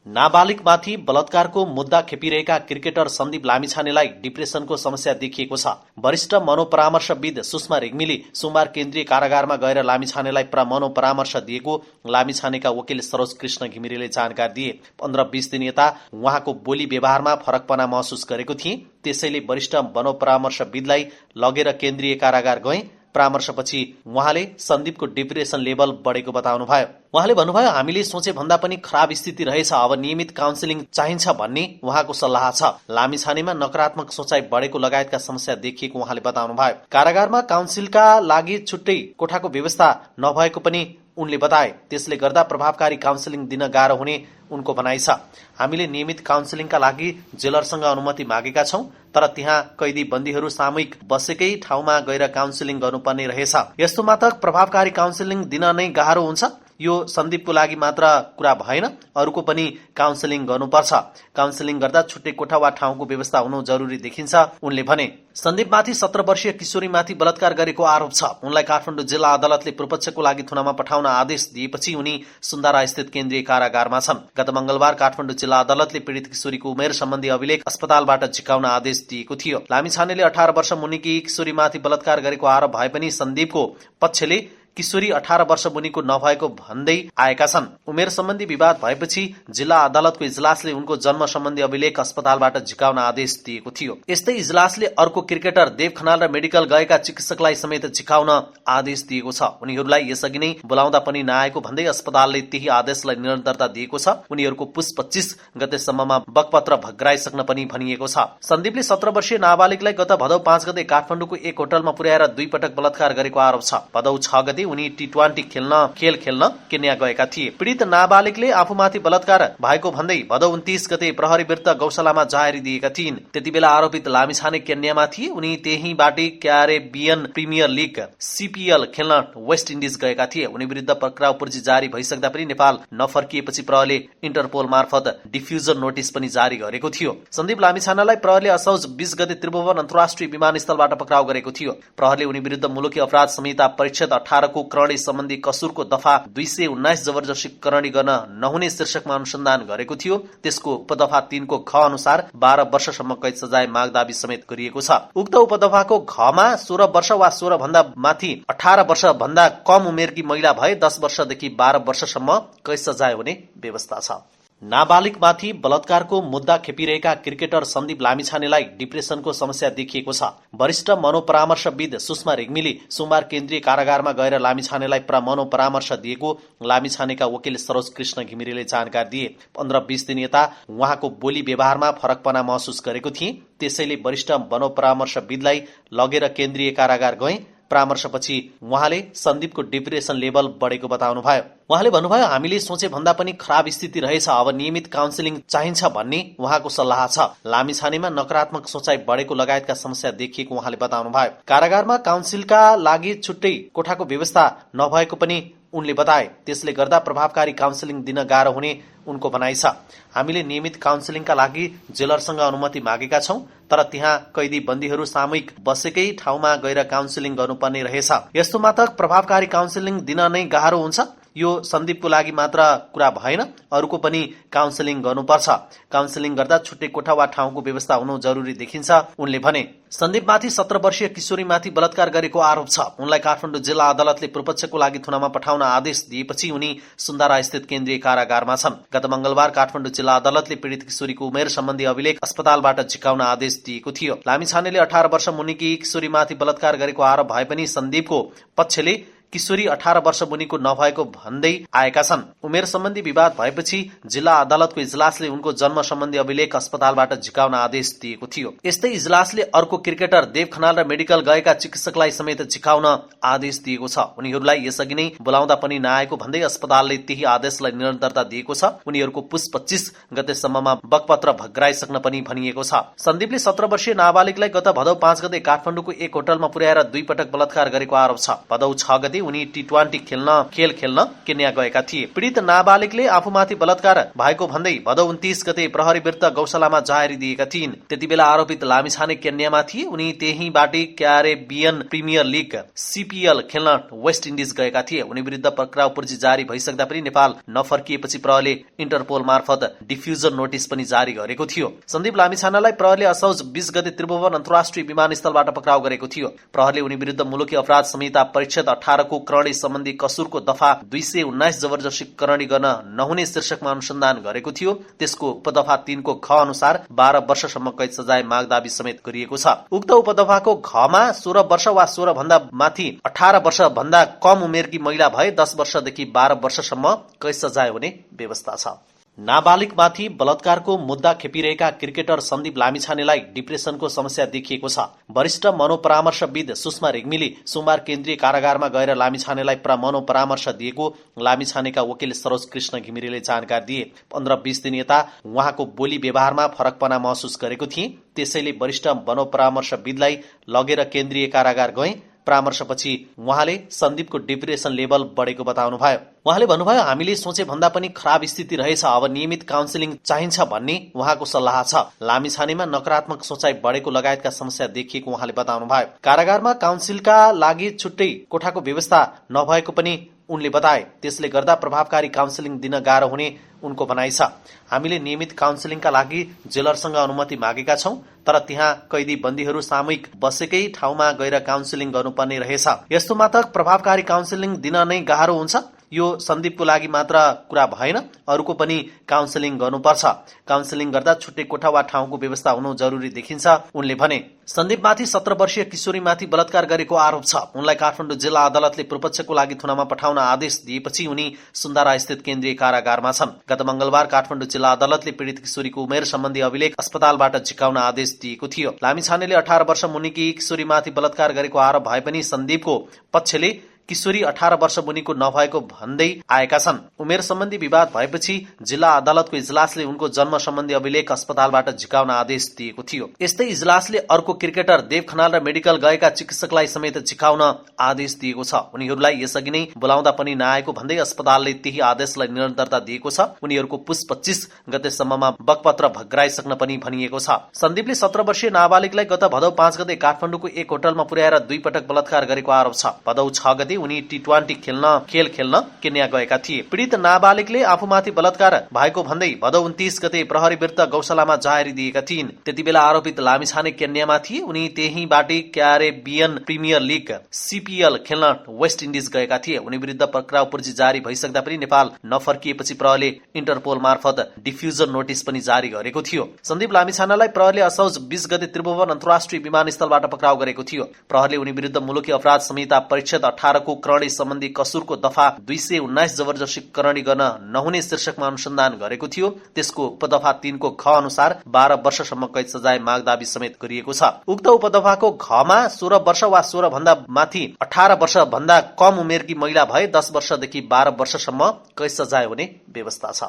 नाबालिगमाथि बलात्कारको मुद्दा खेपिरहेका क्रिकेटर सन्दीप लामिछानेलाई डिप्रेसनको समस्या देखिएको छ। वरिष्ठ मनोपरामर्शविद सुषमा रेग्मीले सोमबार केन्द्रीय कारागारमा गएर लामिछानेलाई मनोपरामर्श दिएको लामिछानेका वकिल सरोज कृष्ण घिमिरेले जानकारी दिए। 15-20 दिन यता उहाँको बोली व्यवहारमा फरकपना महसुस गरेको थिए। त्यसैले वरिष्ठ मनोपरामर्शविदलाई लगेर केन्द्रीय कारागार गए। परामर्शपछि उहाँले सन्दीपको डिप्रेसन लेभल बढेको बताउनुभयो। उहाँले भन्नुभयो, हामीले सोचे भन्दा पनि खराब स्थिति रहेछ, अब नियमित काउन्सिलिङ चाहिन्छ भन्ने उहाँको सल्लाह छ। लामिछानेमा नकारात्मक सोचाइ बढेको लगायतका समस्या देखिएको उहाँले बताउनुभयो। कारागारमा काउन्सिलका लागि छुट्टै कोठाको व्यवस्था नभएको पनि उनले बताए। त्यसले गर्दा प्रभावकारी काउन्सिलिङ दिन गाह्रो हुने उनको भनाइ छ। हामीले नियमित काउन्सिलिङका लागि जेलरसँग अनुमति मागेका छौं, तर त्यहाँ कैदी बन्दीहरू सामूहिक बसेकै ठाउँमा गएर काउन्सिलिङ गर्नुपर्ने रहेछ। यस्तोमा त प्रभावकारी काउन्सिलिङ दिन नै गाह्रो हुन्छ। यो सन्दीपको लागि मात्र कुरा भएन, अरूको पनि काउन्सिलिङ गर्नुपर्छ। काउन्सिलिङ गर्दा छुट्टै कोठा वा ठाउँको व्यवस्था हुनु जरुरी देखिन्छ, उनले भने। सन्दीपमाथि 17 वर्षीय किशोरीमाथि बलात्कार गरेको आरोप छ। उनलाई काठमाडौँ जिल्ला अदालतले पूर्वपक्षको लागि थुनामा पठाउन आदेश दिएपछि उनी सुन्दारा स्थित केन्द्रीय कारागारमा छन्। गत मंगलबार काठमाडौँ जिल्ला अदालतले पीडित किशोरीको उमेर सम्बन्धी अभिलेख अस्पतालबाट झिकाउन आदेश दिएको थियो। लामिछानेले 18 वर्ष मुनिकी किशोरीमाथि बलात्कार गरेको आरोप भए पनि सन्दीपको पक्षले किशोरी 18 वर्ष मुनिको नभएको भन्दै आएका छन्। उमेर सम्बन्धी विवाद भएपछि जिल्ला अदालतको इजलासले उनको जन्म सम्बन्धी अभिलेख अस्पतालबाट झिकाउन आदेश दिएको थियो। यस्तै इजलासले अर्को क्रिकेटर देव खनाल र मेडिकल गएका चिकित्सकलाई समेत झिकाउन आदेश दिएको छ। उनीहरूलाई यसअघि नै बोलाउँदा पनि नआएको भन्दै अस्पतालले त्यही आदेशलाई निरन्तरता दिएको छ। उनीहरूको पुस 25 गतेसम्ममा बकपत्र भग्राइसक्न पनि भनिएको छ। सन्दीपले 17 वर्षीय नाबालिगलाई गत भदौ 5 गते काठमाडौँको एक होटलमा पुर्याएर 2 पटक बलात्कार गरेको आरोप छ। भदौ 6 गते उनी T20 खेल खेल्न केन्या गएका थिए। पीडित नाबालिगले आफूमाथि बलात्कार भएको भन्दै भदौ 29 गते प्रहरी विरुद्ध गौशालामा जाहेरी दिएका थिइन्। त्यतिबेला आरोपित लामिछाने केन्यामा थिए। उनी त्यहीँबाटै क्यारेबियन प्रिमियर लीग CPL खेल्न वेस्ट इन्डिज गएका थिए। उनी विरुद्ध पक्राउ पर्ची जारी भइसक्दा पनि नेपाल नफर्किएपछि प्रहरीले इन्टरपोल मार्फत डिफ्युजन नोटिस पनि जारी गरेको थियो। सन्दीप लामिछानेलाई प्रहरीले असौज 20 गते त्रिभुवन अन्तर्राष्ट्रिय विमानस्थलबाट पक्राउ गरेको थियो। प्रहरीले उनी विरुद्ध मुलुकी अपराध संहिता परिच्छेद 18 को करणी सम्बन्धी कसुरको दफा 219 जबरजस्ती करणी गर्न नहुने शीर्षकमा अनुसन्धान गरेको थियो। त्यसको उपदफा 3 को ख अनुसार 12 वर्षसम्म कैद सजाय मागदाबी समेत गरिएको छ। उक्त उपदफाको घमा 16 वर्ष वा 16 भन्दा माथि 18 वर्ष भन्दा कम उमेरकी महिला भए 10 वर्षदेखि 12 वर्षसम्म कैद सजाय हुने व्यवस्था छ। नाबालिगमाथि बलात्कारको मुद्दा खेपिरहेका क्रिकेटर सन्दीप लामिछानेलाई डिप्रेसनको समस्या देखिएको छ। वरिष्ठ मनोपरामर्शविद सुषमा रेग्मीले सोमबार केन्द्रीय कारागारमा गएर लामिछानेलाई मनोपरामर्श दिएको लामिछानेका वकिल सरोज कृष्ण घिमिरेले जानकारी दिए। 15-20 दिन यता उहाँको बोली व्यवहारमा फरकपना महसुस गरेको थिए। त्यसैले वरिष्ठ मनोपरामर्शविदलाई लगेर केन्द्रीय कारागार गए। परामर्शपछि उहाँले सन्दीपको डिप्रेसन लेभल बढेको बताउनुभयो। उहाँले भन्नुभयो, हामीले सोचे भन्दा पनि खराब स्थिति रहेछ, अब नियमित काउन्सिलिङ चाहिन्छ भन्ने उहाँको सल्लाह छ। लामिछानेमा नकारात्मक सोचाइ बढेको लगायतका समस्या देखिएको उहाँले बताउनुभयो। कारागारमा काउन्सिलका लागि छुट्टै कोठाको व्यवस्था नभएको पनि उनले बताए। त्यसले गर्दा प्रभावकारी काउन्सिलिङ दिन गाह्रो हुने उनको भनाइ छ। हामीले नियमित काउन्सिलिङका लागि जेलरसँग अनुमति मागेका छौं, तर त्यहाँ कैदी बन्दीहरू सामूहिक बसेकै ठाउँमा गएर काउन्सिलिङ गर्नुपर्ने रहेछ। यस्तोमा त प्रभावकारी काउन्सिलिङ दिन नै गाह्रो हुन्छ। यो सन्दीपको लागि मात्र कुरा भएन, अरूको पनि काउन्सिलिङ गर्नुपर्छ। काउन्सिलिङ गर्दा छुट्टै कोठा वा ठाउँको व्यवस्था हुनु जरुरी देखिन्छ, उनले भने। सन्दीपमाथि 17 वर्षीय किशोरीमाथि बलात्कार गरेको आरोप छ। उनलाई काठमाडौँ जिल्ला अदालतले पूर्वपक्षको लागि थुनामा पठाउन आदेश दिएपछि उनी सुन्दारा स्थित केन्द्रीय कारागारमा छन्। गत मंगलबार काठमाडौँ जिल्ला अदालतले पीडित किशोरीको उमेर सम्बन्धी अभिलेख अस्पतालबाट झिकाउन आदेश दिएको थियो। लामिछानेले 18 वर्ष मुनिकी किशोरीमाथि बलात्कार गरेको आरोप भए पनि सन्दीपको पक्षले किशोरी 18 वर्ष मुनिको नभएको भन्दै आएका छन्। उमेर सम्बन्धी विवाद भएपछि जिल्ला अदालतको इजलासले उनको जन्म सम्बन्धी अभिलेख अस्पतालबाट झिकाउन आदेश दिएको थियो। यस्तै इजलासले अर्को क्रिकेटर देव खनाल र मेडिकल गएका चिकित्सकलाई समेत झिकाउन आदेश दिएको छ। उनीहरूलाई यसअघि नै बोलाउँदा पनि नआएको भन्दै अस्पतालले त्यही आदेशलाई निरन्तरता दिएको छ। उनीहरूको पुस 25 गतेसम्ममा बकपत्र भग्राइसक्न पनि भनिएको छ। सन्दीपले 17 वर्षीय नाबालिगलाई गत भदौ 5 गते काठमाडौँको एक होटलमा पुर्याएर 2 पटक बलात्कार गरेको आरोप छ। भदौ 6 गते गते उनी टी20 खेल खेल्न केन्या गएका थिए। पीडित नाबालिगले आफूमाथि बलात्कार भएको भन्दै भदौ 29 गते प्रहरी विरुद्ध गौशालामा जाहेरी दिएका थिइन्। त्यतिबेला आरोपित लामिछाने केन्यामा थिए। उनी त्यहीँबाटै क्यारेबियन प्रिमियर लीग CPL खेल्न वेस्ट इन्डिज गएका थिए। उनी विरुद्ध पक्राउ पूर्जी जारी भइसक्दा पनि नेपाल नफर्किएपछि प्रहरीले इन्टरपोल मार्फत डिफ्युजन नोटिस पनि जारी गरेको थियो। सन्दीप लामिछानेलाई प्रहरीले असौज 20 गते त्रिभुवन अन्तर्राष्ट्रिय विमानस्थलबाट पक्राउ गरेको थियो। प्रहरीले उनी विरुद्ध मुलुकी अपराध संहिता परिच्छेद 18 को करणी सम्बन्धी कसुरको दफा 219 जबरजस्ती करणी गर्न नहुने शीर्षकमा अनुसन्धान गरेको थियो। त्यसको उपदफा 3 को ख अनुसार 12 वर्षसम्म कैद सजाय माग दाबी समेत गरिएको छ। उक्त उपदफाको घमा 16 वर्ष वा 16 भन्दा माथि 18 वर्ष भन्दा कम उमेरकी महिला भए 10 वर्षदेखि 12 वर्षसम्म कैद सजाय हुने व्यवस्था छ। नाबालिगमाथि बलात्कारको मुद्दा खेपिरहेका क्रिकेटर सन्दीप लामिछानेलाई डिप्रेसनको समस्या देखिएको छ। वरिष्ठ मनोपरामर्शविद सुषमा रेग्मीले सोमबार केन्द्रीय कारागारमा गएर लामिछानेलाई मनोपरामर्श दिएको लामिछानेका वकिल सरोज कृष्ण घिमिरेले जानकारी दिए। 15-20 दिन यता उहाँको बोली व्यवहारमा फरकपना महसुस गरेको थिए। त्यसैले वरिष्ठ मनोपरामर्शविदलाई लगेर केन्द्रीय कारागार गए। परामर्शपछि उहाँले सन्दीपको डिप्रेसन लेभल बढेको बताउनुभयो। उहाँले भन्नुभयो, हामीले सोचे भन्दा पनि खराब स्थिति रहेछ, अब नियमित काउन्सिलिङ चाहिन्छ भन्ने उहाँको सल्लाह छ। लामिछानेमा नकारात्मक सोचाइ बढेको लगायतका समस्या देखिएको उहाँले बताउनुभयो। कारागारमा काउन्सिलका लागि छुट्टै कोठाको व्यवस्था नभएको पनि उनले बताए। त्यसले गर्दा प्रभावकारी काउन्सिलिङ दिन गाह्रो हुने उनको भनाइ छ। हामीले नियमित काउन्सिलिङका लागि जेलरसँग अनुमति मागेका छौं, तर त्यहाँ कैदी बन्दीहरू सामूहिक बसेकै ठाउँमा गएर काउन्सिलिङ गर्नुपर्ने रहेछ। यस्तोमा त प्रभावकारी काउन्सिलिङ दिन नै गाह्रो हुन्छ। यो सन्दीपको लागि मात्र कुरा भएन, अरूको पनि काउन्सिलिङ गर्नुपर्छ। काउन्सिलिङ गर्दा छुट्टै कोठा वा ठाउँको व्यवस्था हुनु जरुरी देखिन्छ, उनले भने। सन्दीपमाथि 17 वर्षीय किशोरीमाथि बलात्कार गरेको आरोप छ। उनलाई काठमाडौँ जिल्ला अदालतले पूर्वपक्षको लागि थुनामा पठाउन आदेश दिएपछि उनी सुन्दारा स्थित केन्द्रीय कारागारमा छन्। गत मंगलबार काठमाडौँ जिल्ला अदालतले पीडित किशोरीको उमेर सम्बन्धी अभिलेख अस्पतालबाट झिकाउन आदेश दिएको थियो। लामिछानेले 18 वर्ष मुनिकी किशोरीमाथि बलात्कार गरेको आरोप भए पनि सन्दीपको पक्षले किशोरी 18 वर्ष मुनिको नभएको भन्दै आएका छन्। उमेर सम्बन्धी विवाद भएपछि जिल्ला अदालतको इजलासले उनको जन्म सम्बन्धी अभिलेख अस्पतालबाट झिकाउन आदेश दिएको थियो। यस्तै इजलासले अर्को क्रिकेटर देव खनाल र मेडिकल गएका चिकित्सकलाई समेत झिकाउन आदेश दिएको छ। उनीहरूलाई यसअघि नै बोलाउँदा पनि नआएको भन्दै अस्पतालले त्यही आदेशलाई निरन्तरता दिएको छ। उनीहरूको पुस 25 गतेसम्ममा बकपत्र भग्राइसक्न पनि भनिएको छ। सन्दीपले 17 वर्षीय नाबालिगलाई गत भदौ 5 गते काठमाडौँको एक होटलमा पुर्याएर 2 पटक बलात्कार गरेको आरोप छ। भदौ 6 गते उनी टी20 खेल खेल्न केन्या गएका थिए। पीडित नाबालिगले आफूमाथि बलात्कार भएको भन्दै भदौ 29 गते प्रहरी विरुद्ध गौशालामा जाहेरी दिएका थिइन्। त्यतिबेला आरोपित लामिछाने केन्यामा थिए। उनी त्यहीँबाटै क्यारेबियन प्रिमियर लीग CPL खेल्न वेस्ट इन्डिज गएका थिए। उनी विरुद्ध पक्राउ पूर्जी जारी भइसक्दा पनि नेपाल नफर्किएपछि प्रहरीले इन्टरपोल मार्फत डिफ्युजन नोटिस पनि जारी गरेको थियो। सन्दीप लामिछानेलाई प्रहरीले असौज 20 गते त्रिभुवन अन्तर्राष्ट्रिय विमानस्थलबाट पक्राउ गरेको थियो। प्रहरीले उनी विरुद्ध मुलुकी अपराध संहिता परिच्छेद 18 को करणी सम्बन्धी कसुरको दफा 219 जबरजस्ती करणी गर्न नहुने शीर्षकमा अनुसन्धान गरेको थियो। त्यसको उपदफा 3 को ख अनुसार 12 वर्षसम्म कैद सजाय माग दाबी समेत गरिएको छ। उक्त उपदफाको घमा 16 वर्ष वा 16 भन्दा माथि 18 वर्ष भन्दा कम उमेरकी महिला भए 10 वर्षदेखि 12 वर्षसम्म कैद सजाय हुने व्यवस्था छ।